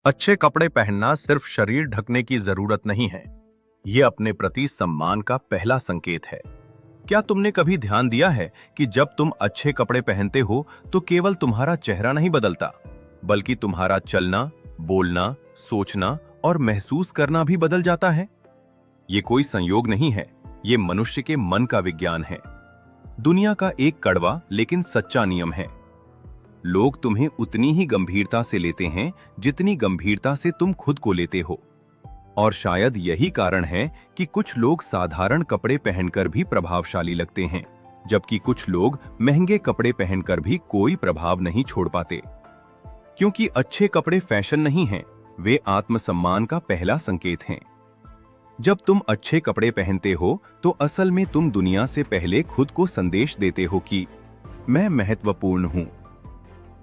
अच्छे कपड़े पहनना सिर्फ शरीर ढकने की जरूरत नहीं है। ये अपने प्रति सम्मान का पहला संकेत है। क्या तुमने कभी ध्यान दिया है कि जब तुम अच्छे कपड़े पहनते हो तो केवल तुम्हारा चेहरा नहीं बदलता, बल्कि तुम्हारा चलना, बोलना, सोचना और महसूस करना भी बदल जाता है। ये कोई संयोग नहीं है, ये मनुष्य के मन का विज्ञान है। दुनिया का एक कड़वा लेकिन सच्चा नियम है, लोग तुम्हें उतनी ही गंभीरता से लेते हैं जितनी गंभीरता से तुम खुद को लेते हो। और शायद यही कारण है कि कुछ लोग साधारण कपड़े पहनकर भी प्रभावशाली लगते हैं, जबकि कुछ लोग महंगे कपड़े पहनकर भी कोई प्रभाव नहीं छोड़ पाते। क्योंकि अच्छे कपड़े फैशन नहीं हैं, वे आत्मसम्मान का पहला संकेत हैं। जब तुम अच्छे कपड़े पहनते हो तो असल में तुम दुनिया से पहले खुद को संदेश देते हो कि मैं महत्वपूर्ण हूं।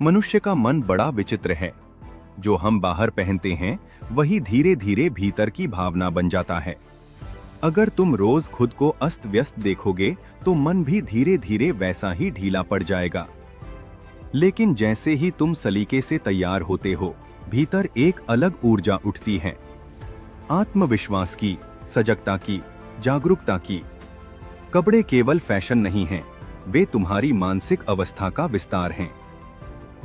मनुष्य का मन बड़ा विचित्र है। जो हम बाहर पहनते हैं वही धीरे धीरे भीतर की भावना बन जाता है। अगर तुम रोज खुद को अस्त व्यस्त देखोगे तो मन भी धीरे धीरे वैसा ही ढीला पड़ जाएगा। लेकिन जैसे ही तुम सलीके से तैयार होते हो, भीतर एक अलग ऊर्जा उठती है, आत्मविश्वास की, सजगता की, जागरूकता की। कपड़े केवल फैशन नहीं हैं, वे तुम्हारी मानसिक अवस्था का विस्तार हैं।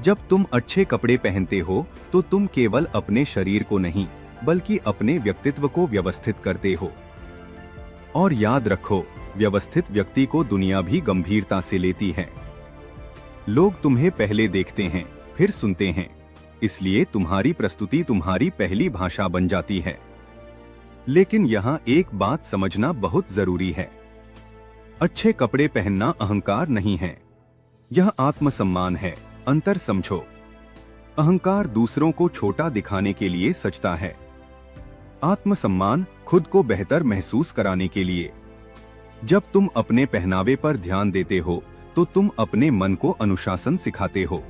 जब तुम अच्छे कपड़े पहनते हो तो तुम केवल अपने शरीर को नहीं, बल्कि अपने व्यक्तित्व को व्यवस्थित करते हो। और याद रखो, व्यवस्थित व्यक्ति को दुनिया भी गंभीरता से लेती है। लोग तुम्हें पहले देखते हैं, फिर सुनते हैं, इसलिए तुम्हारी प्रस्तुति तुम्हारी पहली भाषा बन जाती है। लेकिन यहाँ एक बात समझना बहुत जरूरी है। अच्छे कपड़े पहनना अहंकार नहीं है, यह आत्मसम्मान है। अंतर समझो, अहंकार दूसरों को छोटा दिखाने के लिए सजता है, आत्मसम्मान खुद को बेहतर महसूस कराने के लिए। जब तुम अपने पहनावे पर ध्यान देते हो तो तुम अपने मन को अनुशासन सिखाते हो।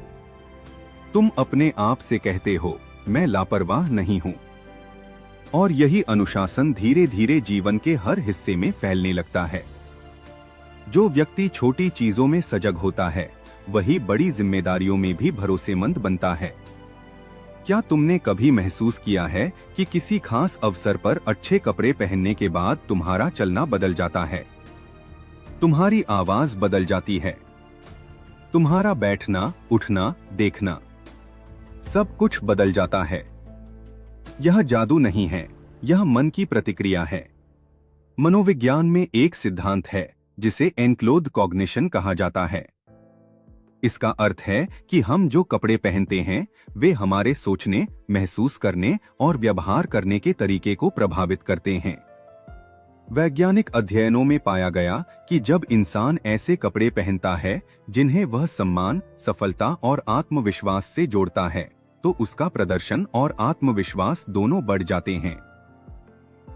तुम अपने आप से कहते हो, मैं लापरवाह नहीं हूं। और यही अनुशासन धीरे धीरे जीवन के हर हिस्से में फैलने लगता है। जो व्यक्ति छोटी चीजों में सजग होता है वही बड़ी जिम्मेदारियों में भी भरोसेमंद बनता है। क्या तुमने कभी महसूस किया है कि किसी खास अवसर पर अच्छे कपड़े पहनने के बाद तुम्हारा चलना बदल जाता है, तुम्हारी आवाज बदल जाती है, तुम्हारा बैठना, उठना, देखना, सब कुछ बदल जाता है। यह जादू नहीं है, यह मन की प्रतिक्रिया है। मनोविज्ञान में एक सिद्धांत है जिसे एनक्लोज्ड कॉग्निशन कहा जाता है। इसका अर्थ है कि हम जो कपड़े पहनते हैं वे हमारे सोचने, महसूस करने और व्यवहार करने के तरीके को प्रभावित करते हैं। वैज्ञानिक अध्ययनों में पाया गया कि जब इंसान ऐसे कपड़े पहनता है जिन्हें वह सम्मान, सफलता और आत्मविश्वास से जोड़ता है, तो उसका प्रदर्शन और आत्मविश्वास दोनों बढ़ जाते हैं।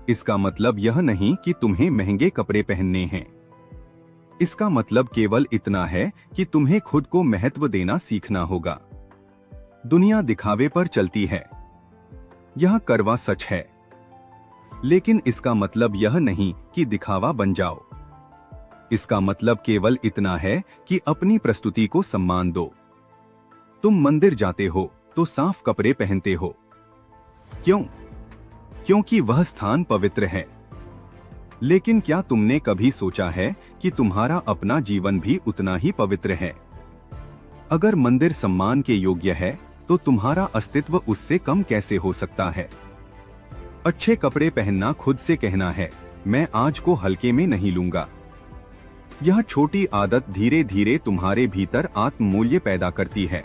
इसका मतलब यह नहीं कि तुम्हें महंगे कपड़े पहनने हैं। इसका मतलब केवल इतना है कि तुम्हें खुद को महत्व देना सीखना होगा। दुनिया दिखावे पर चलती है, यह कड़वा सच है। लेकिन इसका मतलब यह नहीं कि दिखावा बन जाओ। इसका मतलब केवल इतना है कि अपनी प्रस्तुति को सम्मान दो। तुम मंदिर जाते हो तो साफ कपड़े पहनते हो। क्यों? क्योंकि वह स्थान पवित्र है। लेकिन क्या तुमने कभी सोचा है कि तुम्हारा अपना जीवन भी उतना ही पवित्र है? अगर मंदिर सम्मान के योग्य है तो तुम्हारा अस्तित्व उससे कम कैसे हो सकता है? अच्छे कपड़े पहनना खुद से कहना है, मैं आज को हल्के में नहीं लूंगा। यह छोटी आदत धीरे धीरे तुम्हारे भीतर आत्ममूल्य पैदा करती है।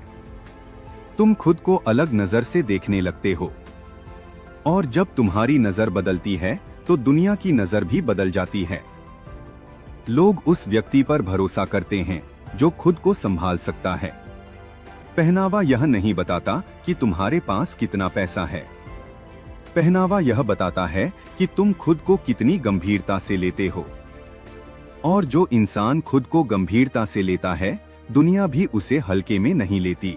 तुम खुद को अलग नजर से देखने लगते हो। और जब तुम्हारी नजर बदलती है तो दुनिया की नजर भी बदल जाती है। लोग उस व्यक्ति पर भरोसा करते हैं जो खुद को संभाल सकता है। पहनावा यह नहीं बताता कि तुम्हारे पास कितना पैसा है। पहनावा यह बताता है कि तुम खुद को कितनी गंभीरता से लेते हो। और जो इंसान खुद को गंभीरता से लेता है, दुनिया भी उसे हल्के में नहीं लेती।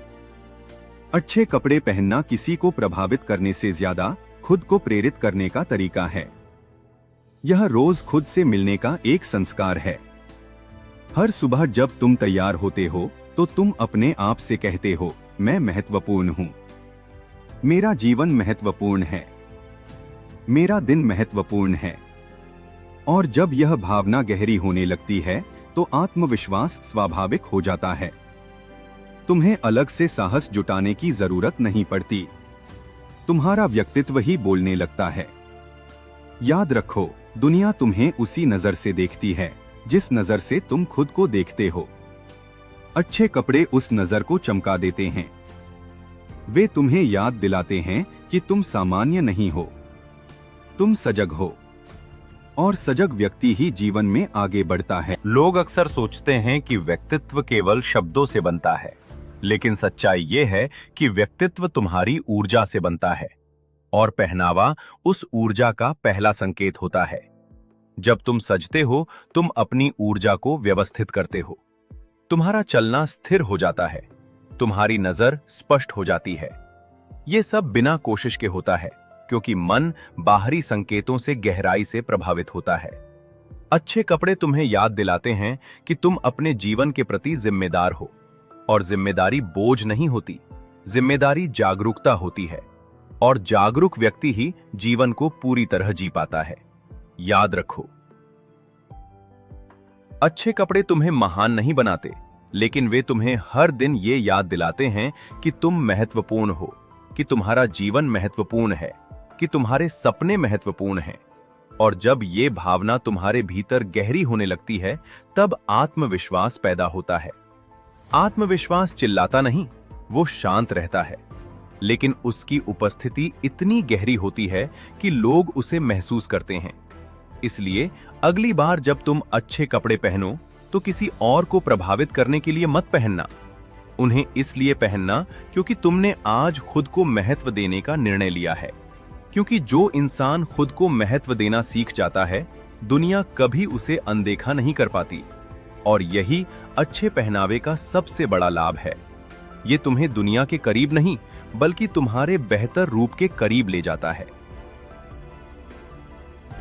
अच्छे कपड़े पहनना किसी को प्रभावित करने से ज्यादा खुद को प्रेरित करने का तरीका है। यह रोज खुद से मिलने का एक संस्कार है। हर सुबह जब तुम तैयार होते हो तो तुम अपने आप से कहते हो, मैं महत्वपूर्ण हूं। मेरा जीवन महत्वपूर्ण है, मेरा दिन महत्वपूर्ण है। और जब यह भावना गहरी होने लगती है तो आत्मविश्वास स्वाभाविक हो जाता है। तुम्हें अलग से साहस जुटाने की जरूरत नहीं पड़ती, तुम्हारा व्यक्तित्व ही बोलने लगता है। याद रखो, दुनिया तुम्हें उसी नजर से देखती है जिस नजर से तुम खुद को देखते हो। अच्छे कपड़े उस नजर को चमका देते हैं। वे तुम्हें याद दिलाते हैं कि तुम सामान्य नहीं हो, तुम सजग हो, और सजग व्यक्ति ही जीवन में आगे बढ़ता है। लोग अक्सर सोचते हैं कि व्यक्तित्व केवल शब्दों से बनता है, लेकिन सच्चाई ये है कि व्यक्तित्व तुम्हारी ऊर्जा से बनता है, और पहनावा उस ऊर्जा का पहला संकेत होता है। जब तुम सजते हो, तुम अपनी ऊर्जा को व्यवस्थित करते हो। तुम्हारा चलना स्थिर हो जाता है, तुम्हारी नजर स्पष्ट हो जाती है। ये सब बिना कोशिश के होता है, क्योंकि मन बाहरी संकेतों से गहराई से प्रभावित होता है। अच्छे कपड़े तुम्हें याद दिलाते हैं कि तुम अपने जीवन के प्रति जिम्मेदार हो, और जिम्मेदारी बोझ नहीं होती, जिम्मेदारी जागरूकता होती है, और जागरूक व्यक्ति ही जीवन को पूरी तरह जी पाता है। याद रखो, अच्छे कपड़े तुम्हें महान नहीं बनाते, लेकिन वे तुम्हें हर दिन ये याद दिलाते हैं कि तुम महत्वपूर्ण हो, कि तुम्हारा जीवन महत्वपूर्ण है, कि तुम्हारे सपने महत्वपूर्ण हैं। और जब ये भावना तुम्हारे भीतर गहरी होने लगती है, तब आत्मविश्वास पैदा होता है। आत्मविश्वास चिल्लाता नहीं, वो शांत रहता है, लेकिन उसकी उपस्थिति इतनी गहरी होती है कि लोग उसे महसूस करते हैं। इसलिए अगली बार जब तुम अच्छे कपड़े पहनो, तो किसी और को प्रभावित करने के लिए मत पहनना। उन्हें इसलिए पहनना क्योंकि तुमने आज खुद को महत्व देने का निर्णय लिया है। क्योंकि जो इंसान खुद को महत्व देना सीख जाता है, दुनिया कभी उसे अनदेखा नहीं कर पाती। और यही अच्छे पहनावे का सबसे बड़ा लाभ है। ये तुम्हें दुनिया के करीब नहीं, बल्कि तुम्हारे बेहतर रूप के करीब ले जाता है।